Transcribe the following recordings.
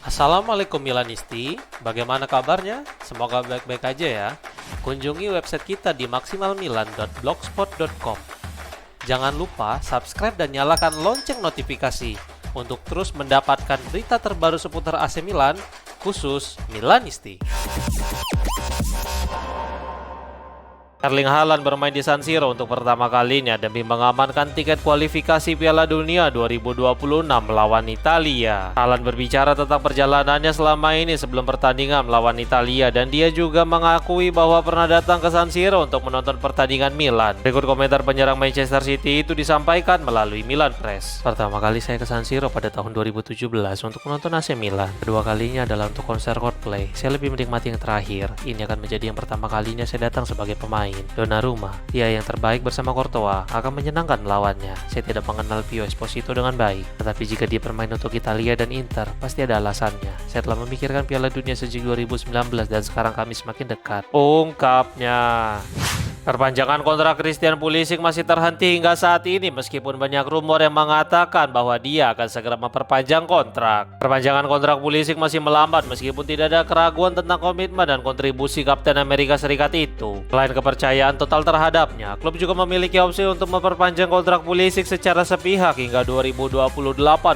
Assalamualaikum Milanisti, bagaimana kabarnya? Semoga baik-baik aja ya. Kunjungi website kita di maksimalmilan.blogspot.com. Jangan lupa subscribe dan nyalakan lonceng notifikasi untuk terus mendapatkan berita terbaru seputar AC Milan, khusus Milanisti. Erling Haaland bermain di San Siro untuk pertama kalinya demi mengamankan tiket kualifikasi Piala Dunia 2026 melawan Italia. Haaland berbicara tentang perjalanannya selama ini sebelum pertandingan melawan Italia, dan dia juga mengakui bahwa pernah datang ke San Siro untuk menonton pertandingan Milan. Berikut komentar penyerang Manchester City itu disampaikan melalui Milan Press. Pertama kali saya ke San Siro pada tahun 2017 untuk menonton AC Milan. Kedua kalinya adalah untuk konser Coldplay. Saya lebih menikmati yang terakhir. Ini akan menjadi yang pertama kalinya saya datang sebagai pemain. Donnarumma, dia yang terbaik bersama Courtois, akan menyenangkan melawannya. Saya tidak mengenal Pio Esposito dengan baik, tetapi jika dia bermain untuk Italia dan Inter, pasti ada alasannya. Saya telah memikirkan Piala Dunia sejak 2019 dan sekarang kami semakin dekat, ungkapnya. Perpanjangan kontrak Christian Pulisic masih terhenti hingga saat ini meskipun banyak rumor yang mengatakan bahwa dia akan segera memperpanjang kontrak. Perpanjangan kontrak Pulisic masih melambat meskipun tidak ada keraguan tentang komitmen dan kontribusi Kapten Amerika Serikat itu. Selain kepercayaan total terhadapnya, klub juga memiliki opsi untuk memperpanjang kontrak Pulisic secara sepihak hingga 2028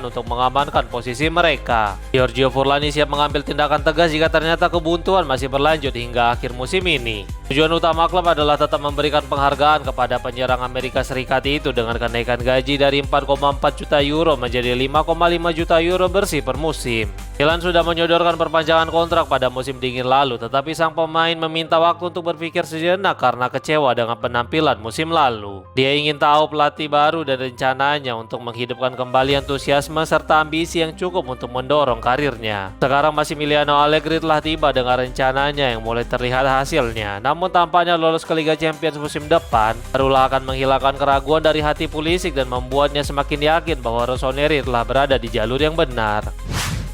untuk mengamankan posisi mereka. Giorgio Furlani siap mengambil tindakan tegas jika ternyata kebuntuan masih berlanjut hingga akhir musim ini. Tujuan utama klub adalah tetap memberikan penghargaan kepada penyerang Amerika Serikat itu dengan kenaikan gaji dari 4,4 juta euro menjadi 5,5 juta euro bersih per musim. Milan sudah menyodorkan perpanjangan kontrak pada musim dingin lalu, tetapi sang pemain meminta waktu untuk berpikir sejenak karena kecewa dengan penampilan musim lalu. Dia ingin tahu pelatih baru dan rencananya untuk menghidupkan kembali antusiasme serta ambisi yang cukup untuk mendorong karirnya. Sekarang Massimiliano Allegri telah tiba dengan rencananya yang mulai terlihat hasilnya, namun tampaknya lolos ke Liga Champions musim depan barulah akan menghilangkan keraguan dari hati Pulisic dan membuatnya semakin yakin bahwa Rossoneri telah berada di jalur yang benar.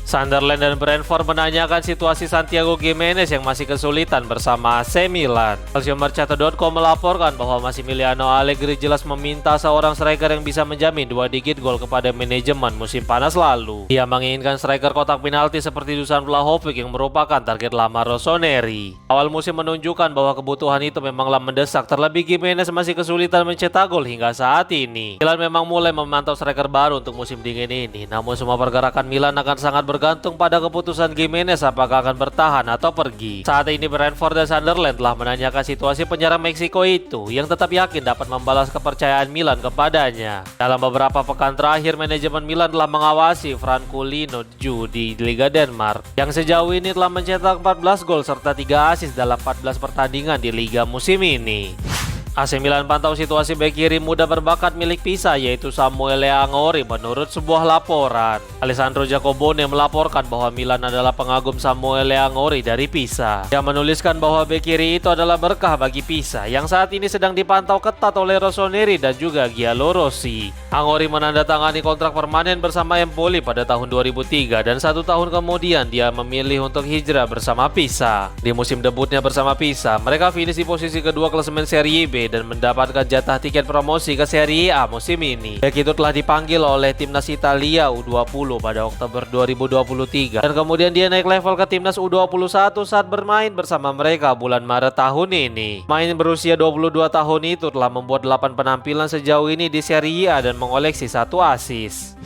Sunderland dan Brentford menanyakan situasi Santiago Gimenez yang masih kesulitan bersama AC Milan. Calciomercato.com melaporkan bahwa Massimiliano Allegri jelas meminta seorang striker yang bisa menjamin 2 digit gol kepada manajemen musim panas lalu. Dia menginginkan striker kotak penalti seperti Dusan Vlahovic yang merupakan target lama Rossoneri. Awal musim menunjukkan bahwa kebutuhan itu memanglah mendesak, terlebih Gimenez masih kesulitan mencetak gol hingga saat ini. Milan memang mulai memantau striker baru untuk musim dingin ini, namun semua pergerakan Milan akan sangat bergantung pada keputusan Gimenez apakah akan bertahan atau pergi. Saat ini Brentford dan Sunderland telah menanyakan situasi penyerang Meksiko itu yang tetap yakin dapat membalas kepercayaan Milan kepadanya. Dalam beberapa pekan terakhir, manajemen Milan telah mengawasi Francolino Ju di Liga Denmark yang sejauh ini telah mencetak 14 gol serta 3 assist dalam 14 pertandingan di liga musim ini. AC Milan pantau situasi bek kiri muda berbakat milik Pisa yaitu Samuel Leangori menurut sebuah laporan. Alessandro Jacobone melaporkan bahwa Milan adalah pengagum Samuel Leangori dari Pisa. Dia menuliskan bahwa bek kiri itu adalah berkah bagi Pisa yang saat ini sedang dipantau ketat oleh Rossoneri dan juga Giallo Rossi. Angori menandatangani kontrak permanen bersama Empoli pada tahun 2003 dan 1 tahun kemudian dia memilih untuk hijrah bersama Pisa. Di musim debutnya bersama Pisa, mereka finish di posisi kedua klasemen Serie B dan mendapatkan jatah tiket promosi ke Serie A musim ini. Bek itu telah dipanggil oleh timnas Italia U20 pada Oktober 2023 dan kemudian dia naik level ke timnas U21 saat bermain bersama mereka bulan Maret tahun ini. Main berusia 22 tahun itu telah membuat 8 penampilan sejauh ini di Serie A dan mengoleksi 1 assist.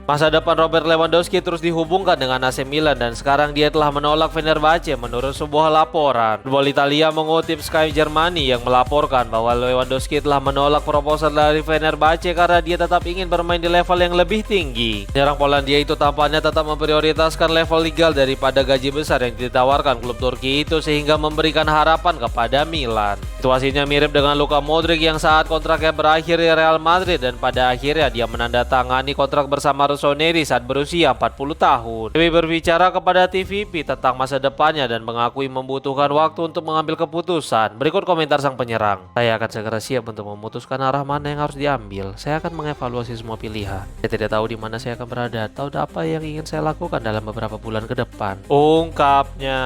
Masa depan Robert Lewandowski terus dihubungkan dengan AC Milan dan sekarang dia telah menolak Fenerbahce menurut sebuah laporan. Football Italia mengutip Sky Germany yang melaporkan bahwa Lewandowski telah menolak proposal dari Fenerbahce karena dia tetap ingin bermain di level yang lebih tinggi. Penyerang Polandia itu tampaknya tetap memprioritaskan level legal daripada gaji besar yang ditawarkan klub Turki itu sehingga memberikan harapan kepada Milan. Situasinya mirip dengan Luka Modric yang saat kontraknya berakhir di Real Madrid dan pada akhirnya dia menandatangani kontrak bersama Rossoneri saat berusia 40 tahun. Demi berbicara kepada TVP tentang masa depannya dan mengakui membutuhkan waktu untuk mengambil keputusan. Berikut komentar sang penyerang. Saya akan segera siap untuk memutuskan arah mana yang harus diambil. Saya akan mengevaluasi semua pilihan. Saya tidak tahu di mana saya akan berada atau apa yang ingin saya lakukan dalam beberapa bulan ke depan, ungkapnya.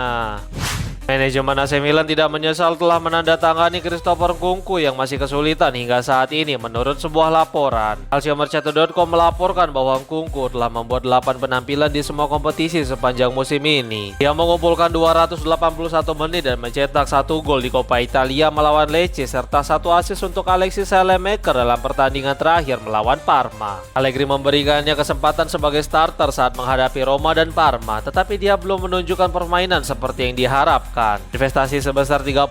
Manajemen AC Milan tidak menyesal telah menandatangani Christopher Nkunku yang masih kesulitan hingga saat ini menurut sebuah laporan. Calciomercato.com melaporkan bahwa Nkunku telah membuat 8 penampilan di semua kompetisi sepanjang musim ini. Dia mengumpulkan 281 menit dan mencetak 1 gol di Coppa Italia melawan Lecce serta 1 assist untuk Alexis Saelemaekers dalam pertandingan terakhir melawan Parma. Allegri memberikannya kesempatan sebagai starter saat menghadapi Roma dan Parma, tetapi dia belum menunjukkan permainan seperti yang diharapkan. Investasi sebesar 38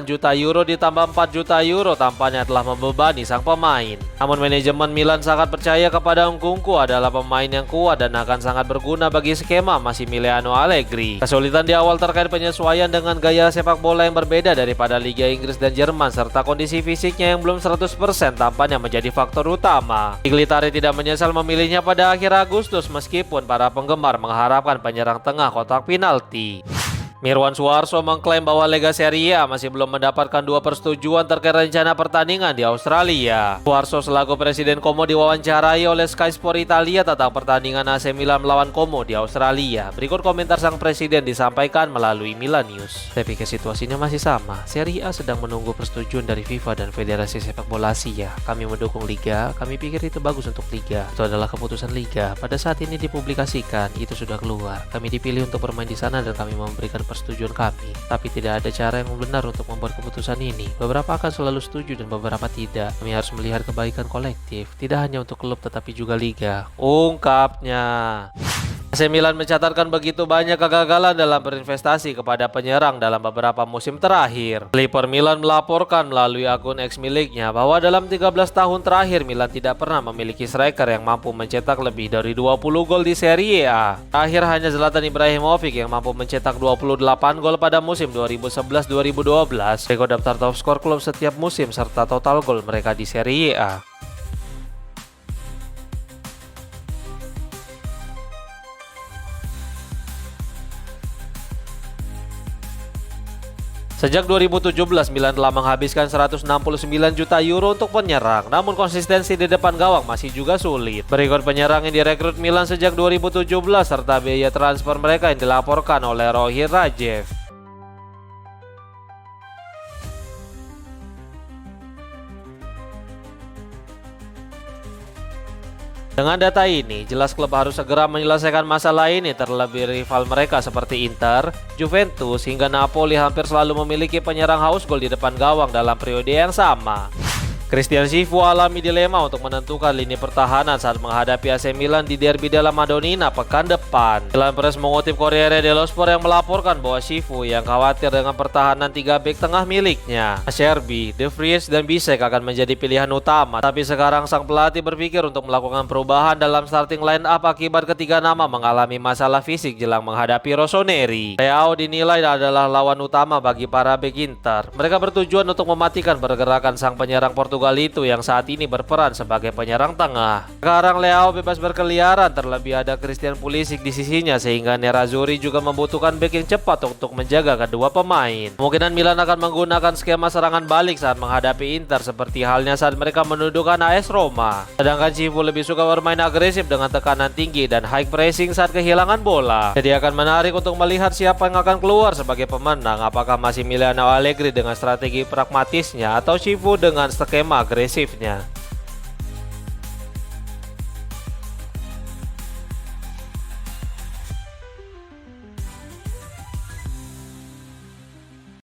juta euro ditambah 4 juta euro tampaknya telah membebani sang pemain. Namun manajemen Milan sangat percaya kepada Nkunku adalah pemain yang kuat dan akan sangat berguna bagi skema Massimiliano Allegri. Kesulitan di awal terkait penyesuaian dengan gaya sepak bola yang berbeda daripada Liga Inggris dan Jerman serta kondisi fisiknya yang belum 100% tampaknya menjadi faktor utama. Iglitari tidak menyesal memilihnya pada akhir Agustus meskipun para penggemar mengharapkan penyerang tengah kotak penalti. Mirwan Suarso mengklaim bahwa Lega Serie A masih belum mendapatkan 2 persetujuan terkait rencana pertandingan di Australia. Suarso selaku Presiden Como diwawancarai oleh Sky Sport Italia tentang pertandingan AC Milan melawan Como di Australia. Berikut komentar sang presiden disampaikan melalui Milan News. Saya pikir situasinya masih sama. Serie A sedang menunggu persetujuan dari FIFA dan Federasi Sepak Bola Asia. Kami mendukung Liga, kami pikir itu bagus untuk Liga. Itu adalah keputusan Liga. Pada saat ini dipublikasikan, itu sudah keluar. Kami dipilih untuk bermain di sana dan kami memberikan persetujuan kami, tapi tidak ada cara yang benar untuk membuat keputusan ini. Beberapa akan selalu setuju dan beberapa tidak. Kami harus melihat kebaikan kolektif, tidak hanya untuk klub tetapi juga liga, ungkapnya. AC Milan mencatatkan begitu banyak kegagalan dalam berinvestasi kepada penyerang dalam beberapa musim terakhir. Sleeper Milan melaporkan melalui akun X miliknya bahwa dalam 13 tahun terakhir Milan tidak pernah memiliki striker yang mampu mencetak lebih dari 20 gol di Serie A. Terakhir hanya Zlatan Ibrahimovic yang mampu mencetak 28 gol pada musim 2011-2012. Rekor daftar top skor klub setiap musim serta total gol mereka di Serie A. Sejak 2017, Milan telah menghabiskan 169 juta euro untuk penyerang, namun konsistensi di depan gawang masih juga sulit. Berikut penyerang yang direkrut Milan sejak 2017 serta biaya transfer mereka yang dilaporkan oleh Rohir Rajev. Dengan data ini, jelas klub harus segera menyelesaikan masalah ini terlebih rival mereka seperti Inter, Juventus, hingga Napoli hampir selalu memiliki penyerang haus gol di depan gawang dalam periode yang sama. Christian Cifu alami dilema untuk menentukan lini pertahanan saat menghadapi AC Milan di Derby della Madonnina pekan depan. Milan Press mengutip Corriere dello Sport yang melaporkan bahwa Cifu yang khawatir dengan pertahanan 3 bek tengah miliknya, Acerbi, De Vries, dan Bisek akan menjadi pilihan utama. Tapi sekarang sang pelatih berpikir untuk melakukan perubahan dalam starting line up akibat ketiga nama mengalami masalah fisik jelang menghadapi Rossoneri. Leao dinilai adalah lawan utama bagi para bek Inter. Mereka bertujuan untuk mematikan pergerakan sang penyerang Portugal itu yang saat ini berperan sebagai penyerang tengah. Sekarang Leao bebas berkeliaran, terlebih ada Christian Pulisic di sisinya sehingga Nerazzurri juga membutuhkan bek yang cepat untuk menjaga kedua pemain. Kemungkinan Milan akan menggunakan skema serangan balik saat menghadapi Inter seperti halnya saat mereka menundukkan AS Roma. Sedangkan Cifu lebih suka bermain agresif dengan tekanan tinggi dan high pressing saat kehilangan bola. Jadi akan menarik untuk melihat siapa yang akan keluar sebagai pemenang, apakah Massimiliano Allegri dengan strategi pragmatisnya atau Cifu dengan skema agresifnya.